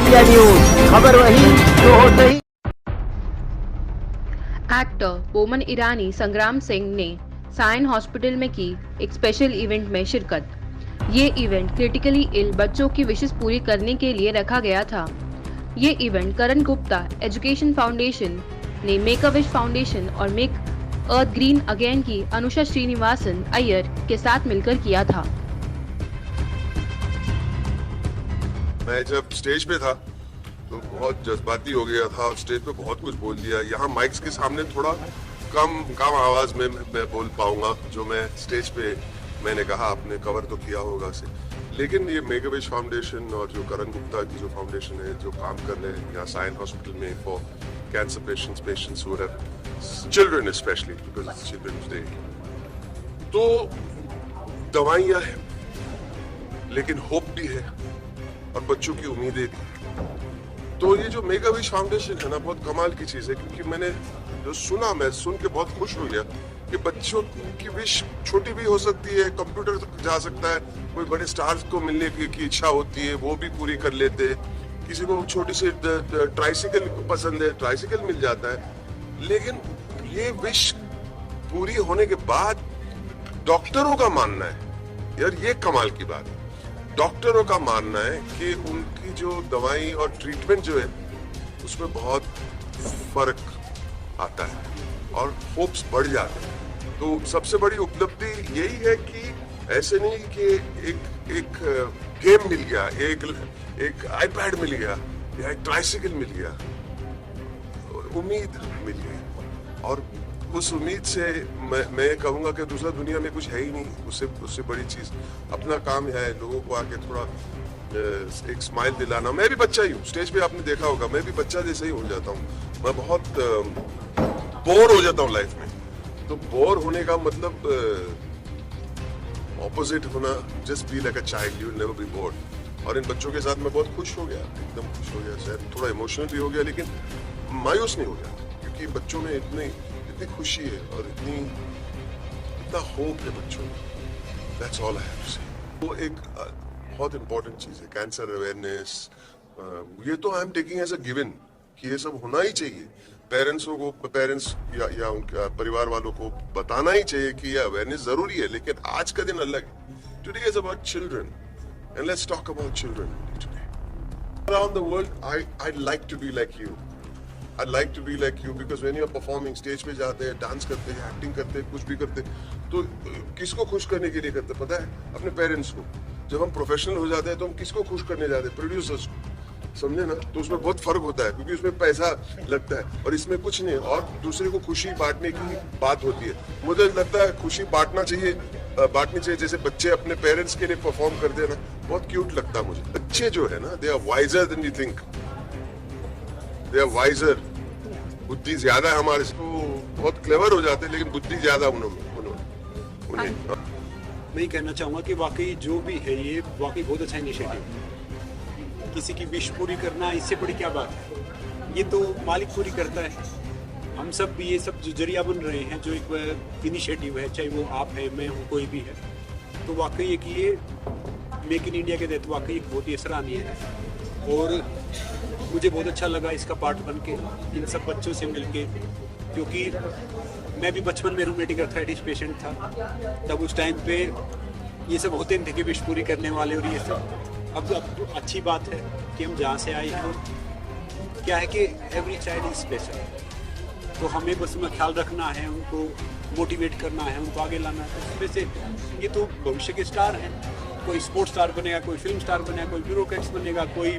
India news, खबर वही जो हो सही। एक्टर बोमन ईरानी संग्राम सिंह ने साइन हॉस्पिटल में की एक स्पेशल इवेंट में शिरकत। ये इवेंट क्रिटिकली इल बच्चों की विशेष पूरी करने के लिए रखा गया था। ये इवेंट करण गुप्ता एजुकेशन फाउंडेशन ने मेक अ विश फाउंडेशन और मेक अर्थ ग्रीन अगेन की अनुषा श्रीनिवासन अय्यर के साथ मिलकर किया था। मैं जब स्टेज पे था तो बहुत जज्बाती हो गया था और स्टेज पे बहुत कुछ बोल दिया। यहाँ माइक्स के सामने थोड़ा कम आवाज में मैं बोल पाऊंगा जो मैं स्टेज पे मैंने कहा। आपने कवर तो किया होगा से, लेकिन ये मेक अ विश फाउंडेशन और जो करण गुप्ता की जो फाउंडेशन है जो काम कर रहे हैं यहाँ साइन हॉस्पिटल में for cancer patients who have children specially because it's children's day, तो दवाइयाँ हैं लेकिन होप भी है और बच्चों की उम्मीदें भी। तो ये जो मेक अ विश फाउंडेशन है ना, बहुत कमाल की चीज है, क्योंकि मैंने जो सुना, मैं सुन के बहुत खुश हो गया कि बच्चों की विश छोटी भी हो सकती है, कंप्यूटर तक जा सकता है, कोई बड़े स्टार्स को मिलने की इच्छा होती है वो भी पूरी कर लेते हैं, किसी को छोटी सी ट्राइसिकल पसंद है ट्राइसिकल मिल जाता है। लेकिन ये विश पूरी होने के बाद डॉक्टरों का मानना है, यार ये कमाल की बात है, डॉक्टरों का मानना है कि उनकी जो दवाई और ट्रीटमेंट जो है उसमें बहुत फर्क आता है और होप्स बढ़ जाते हैं। तो सबसे बड़ी उपलब्धि यही है कि ऐसे नहीं कि एक गेम मिल गया, एक आईपैड मिल गया या एक ट्राइसिकल मिल गया, उम्मीद मिल गई। और उस उम्मीद से मैं कहूँगा कि दूसरा दुनिया में कुछ है ही नहीं। उससे बड़ी चीज अपना काम है, लोगों को आके थोड़ा एक स्माइल दिलाना। मैं भी बच्चा ही हूँ, स्टेज पे आपने देखा होगा, मैं भी बच्चा जैसे ही हो जाता हूँ। मैं बहुत बोर हो जाता हूँ लाइफ में, तो बोर होने का मतलब ऑपोजिट होना, just be like a child, you will never be board. और इन बच्चों के साथ मैं बहुत खुश हो गया, एकदम खुश हो गया, शायद थोड़ा इमोशनल भी हो गया, लेकिन मायूस नहीं हो गया, क्योंकि बच्चों में इतनी खुशी है और इतना होप है बच्चों में। That's all I have to say. वो एक बहुत इम्पोर्टेंट चीज है, कैंसर अवेयरनेस। ये तो I am taking as a given कि ये सब होना ही चाहिए। पेरेंट्स या उनके परिवार वालों को बताना ही चाहिए कि ये अवेयरनेस जरूरी है। लेकिन आज का दिन अलग है। Today is about children and let's talk about children today. Around the world, I'd like to be like you. I'd like to be like you because when you're performing, stage पे जाते हैं, डांस करते हैं, acting करते हैं, कुछ भी करते हैं, तो किसको खुश करने के लिए करते हैं पता है? अपने पेरेंट्स को। जब हम प्रोफेशनल हो जाते हैं तो हम किसको खुश करने जाते हैं? प्रोड्यूसर्स को, समझे ना? तो उसमें बहुत फर्क होता है, क्योंकि उसमें पैसा लगता है और इसमें कुछ नहीं, और दूसरे को खुशी बांटने की बात होती है। मुझे लगता है खुशी बांटनी चाहिए। जैसे बच्चे अपने पेरेंट्स के लिए परफॉर्म करते हैं ना, बहुत क्यूट लगता है मुझे। बच्चे जो है ना, they are wiser than you think, they are wiser. बुद्धि ज्यादा है हमारे से, तो बहुत क्लेवर हो जाते हैं, लेकिन बुद्धि ज्यादा उन्हें। मैं कहना चाहूँगा कि वाकई जो भी है ये वाकई बहुत अच्छा इनिशिएटिव है। किसी की विश पूरी करना, इससे बड़ी क्या बात है? ये तो मालिक पूरी करता है। हम सब भी ये सब जो जरिया बन रहे हैं, जो एक इनिशिएटिव है, चाहे वो आप है, मैं हूँ, कोई भी है, तो वाकई एक ये मेक इन इंडिया के तहत वाकई एक बहुत ही सराहनीय है। और मुझे बहुत अच्छा लगा इसका पार्ट बन के, इन सब बच्चों से मिल के, क्योंकि मैं भी बचपन में रूमेटिक अर्थराइटिस पेशेंट था। तब उस टाइम पे ये सब होते थे कि विश पूरी करने वाले और ये सब। अब अच्छी बात है कि हम जहाँ से आए हैं, और क्या है कि एवरी चाइल्ड इज स्पेशल, तो हमें बस उनका ख्याल रखना है, उनको मोटिवेट करना है, उनको आगे लाना है। उसमें से ये तो भविष्य के स्टार हैं, कोई स्पोर्ट्स स्टार बनेगा, कोई फिल्म स्टार बनेगा, कोई ब्यूरोक्रेट्स बनेगा, कोई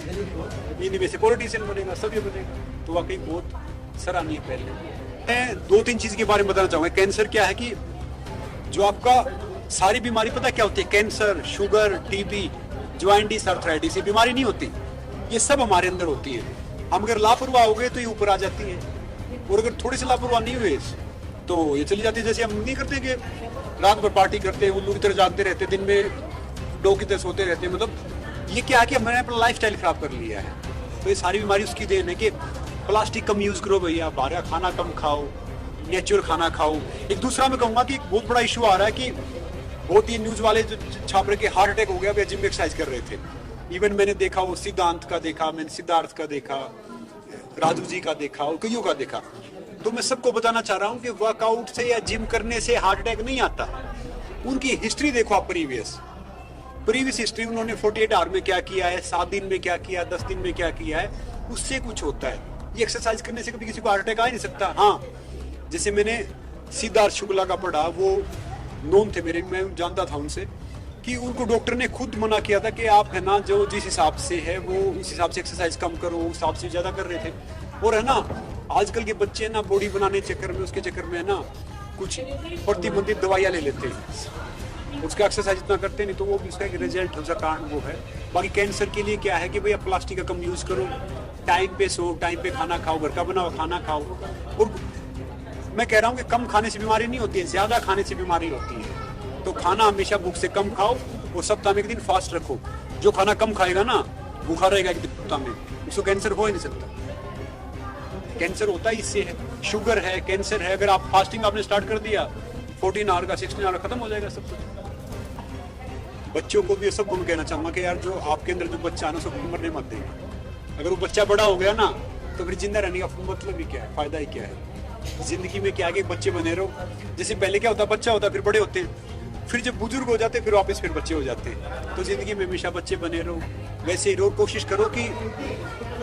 इनमें से पॉलिटिशियन बनेगा, सभी बनेगा। तो वाकई बहुत सराहनीय पहल है। मैं 2-3 चीज़ के बारे में बताना चाहूँगा। कैंसर क्या है कि जो आपका सारी बीमारी पता क्या होती है? कैंसर, शुगर, टीबी, ज्वाइंटिस, अर्थराइटिस, ये बीमारी नहीं होती, ये सब हमारे अंदर होती है। हम अगर लापरवाह हो गए तो ये ऊपर आ जाती है, और अगर थोड़ी सी लापरवाह नहीं हुए तो ये चली जाती है। जैसे हम नहीं करते कि रात भर पार्टी करते हैं, उल्लू की तरह जानते रहते, दिन में डो की तरह सोते रहते हैं। मतलब ये क्या है कि हमने अपना लाइफस्टाइल खराब कर लिया है। तो ये सारी बीमारी उसकी देन है कि प्लास्टिक कम यूज करो भैया, बाहर का खाना कम खाओ, नेचुरल खाना खाओ। एक दूसरा मैं कहूँगा कि एक बहुत बड़ा इशू आ रहा है कि बहुत ही न्यूज वाले जो छाप रहे कि हार्ट अटैक हो गया, जिम में एक्सरसाइज कर रहे थे। इवन मैंने देखा वो सिद्धांत का देखा, मैंने सिद्धार्थ का देखा, राजू जी का देखा और कईयों का देखा। तो मैं सबको बताना चाह रहा हूँ कि वर्कआउट से या जिम करने से हार्ट अटैक नहीं आता। उनकी हिस्ट्री देखो आप, प्रीवियस हिस्ट्री, उन्होंने 48 आवर में क्या किया है, 7 दिन में क्या किया, 10 दिन में क्या किया है, उससे कुछ होता है। ये एक्सरसाइज करने से कभी किसी को हार्ट अटैक आ ही नहीं सकता। हाँ, जैसे मैंने सिद्धार्थ शुक्ला का पढ़ा, वो नोन थे मेरे, मैं जानता था उनसे, कि उनको डॉक्टर ने खुद मना किया था कि आप है ना जो जिस हिसाब से है वो उस हिसाब से एक्सरसाइज कम करो, उस हिसाब से ज़्यादा कर रहे थे। और है ना आजकल के बच्चे ना बॉडी बनाने चक्कर में, उसके चक्कर में है ना कुछ प्रतिबंधित दवाइयाँ ले लेते हैं, उसका एक्सरसाइज इतना करते नहीं, तो वो भी उसका एक रिजल्ट उसका कारण वो है। बाकी कैंसर के लिए क्या है कि भैया प्लास्टिक का कम यूज़ करो, टाइम पे सो, टाइम पे खाना खाओ, घर का बना हुआ खाना खाओ। और मैं कह रहा हूँ कि कम खाने से बीमारी नहीं होती है, ज़्यादा खाने से बीमारी होती है। तो खाना हमेशा भूख से कम खाओ और सप्ताह में एक दिन फास्ट रखो। जो खाना कम खाएगा ना, भूखा रहेगा एक दिन सप्ताह में, उसको कैंसर हो ही नहीं सकता। कैंसर होता ही इससे है, शुगर है, कैंसर है। अगर आप फास्टिंग आपने स्टार्ट कर दिया, 14 आवर का 16 आवर खत्म हो जाएगा सब कुछ। बच्चों को भी सबको मैं कहना चाहूँगा कि यार जो आपके अंदर जो बच्चा है ना, उसको मरने मत देगा। अगर वो बच्चा बड़ा हो गया ना, तो फिर जिंदा रहने का मतलब ही क्या है, फायदा ही क्या है। जिंदगी में क्या है कि बच्चे बने रहो। जैसे पहले क्या होता, बच्चा होता फिर बड़े होते, फिर जब बुजुर्ग हो जाते फिर वापस फिर बच्चे हो जाते। तो जिंदगी में हमेशा बच्चे बने रहो, वैसे ही रहो। कोशिश करो कि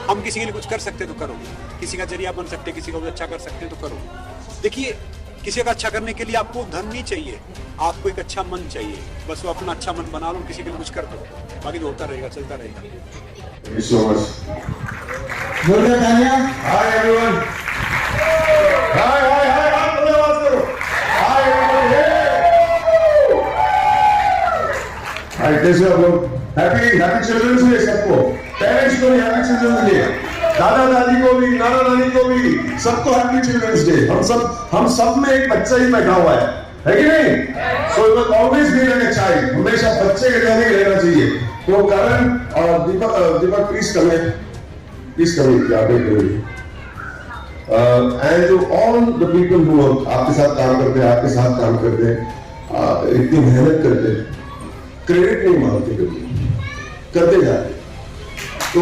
हम किसी के लिए कुछ कर सकते तो करो, किसी का जरिया बन सकते, किसी को अच्छा कर सकते तो करो। देखिए, किसी का अच्छा करने के लिए आपको धन नहीं चाहिए, आपको एक अच्छा मन चाहिए। बस वो अपना अच्छा मन बना लो, किसी के लिए कुछ कर दो, बाकी तो होता रहेगा, चलता रहेगा। Thank you so much. Hi everyone. Hi, आप लोग आवाज करो. Hi everyone. Hi, कैसे हो आप लोग? Happy Children's Day सबको. Parents को भी Happy Children's Day. दादा दादी को भी, नाना नानी को भी, सबको Happy Children's Day. हम सब में एक बच्चा ही बैठा हुआ है कि नहीं? So it will always be like a child. हमेशा बच्चे के जैसे ही रहना चाहिए. तो करण और दीपक प्लीज कमिंग क्या करिए। And all the people who आपके साथ काम करते हैं, आपके साथ काम करते हैं, इतनी मेहनत करते हैं, क्रेडिट नहीं मांगते कभी, करते जाते। तो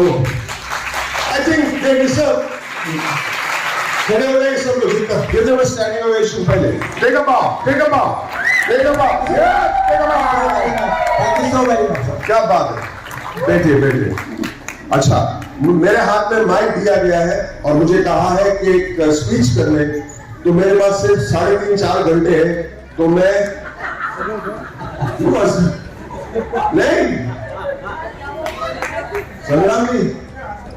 आई थिंक दे डिजर्व, खड़े हो गए सब लोग, give them a standing ovation पहले। टेक अ बाउ, टेक अ बाउ, टेक अ बाउ, टेक अ बाउ। Thank you so very much. क्या बात है, बैठिए। अच्छा, मेरे हाथ में माइक दिया गया है और मुझे कहा है कि एक स्पीच करने, तो मेरे पास सिर्फ 3.5-4 घंटे है, तो मैं नहीं संग्राम जी,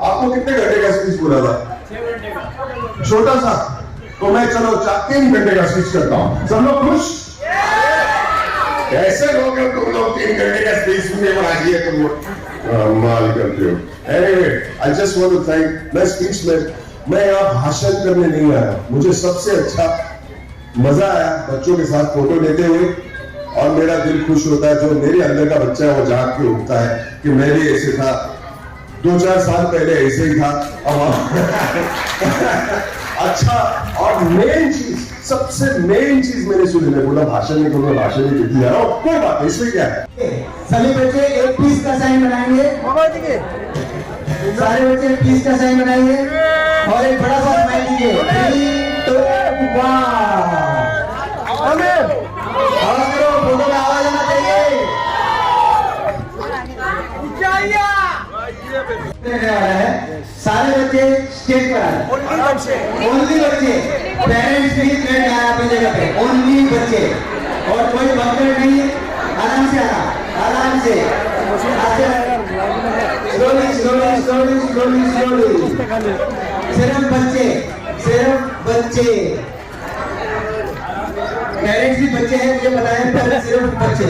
आपको कितने घंटे का स्पीच बोला था? छोटा सा, तो मैं चलो 3 घंटे का स्पीच करता हूं। सब लोग खुश? ऐसे लोग तुम लोग 3 घंटे का स्पीच सुनने में राजी है, तुम माल करते हो। Anyway, I just want to thank, मैं स्पीच में, मैं यहाँ भाषण करने नहीं आया, मुझे सबसे अच्छा मजा आया बच्चों के साथ फोटो लेते हुए, और मेरा दिल खुश होता है। जो मेरे अंदर का बच्चा है वो जाग के उठता है कि मैं भी ऐसे था, 2-4 साल पहले ऐसे ही था। अच्छा, और मेन चीज, सबसे मेन चीज मैंने सुनी, मैं बोला भाषण नहीं करूंगा, भाषण नहीं देती जा रहा हूँ, कोई बात नहीं, इसमें क्या है। सभी बच्चे एक पीस का साइन बनाएंगे, सारे बच्चे पीस का साइन बनाएंगे और एक बड़ा सा स्माइल दीजिए। 3, 2, 1। आवाज करो, फोटो में आवाज आना चाहिए। सारे बच्चे स्टेज पर आए, ओनली बच्चे, पेरेंट्स भी ट्रेन आए अपनी जगह पे, ओनली बच्चे, और कोई बंकर नहीं, आराम से आना, आराम से, स्लोली। सिर्फ बच्चे, पेरेंट्स भी बच्चे हैं, मुझे पता है, पर सिर्फ बच्चे।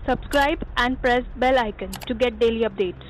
Subscribe and press bell icon to get daily updates.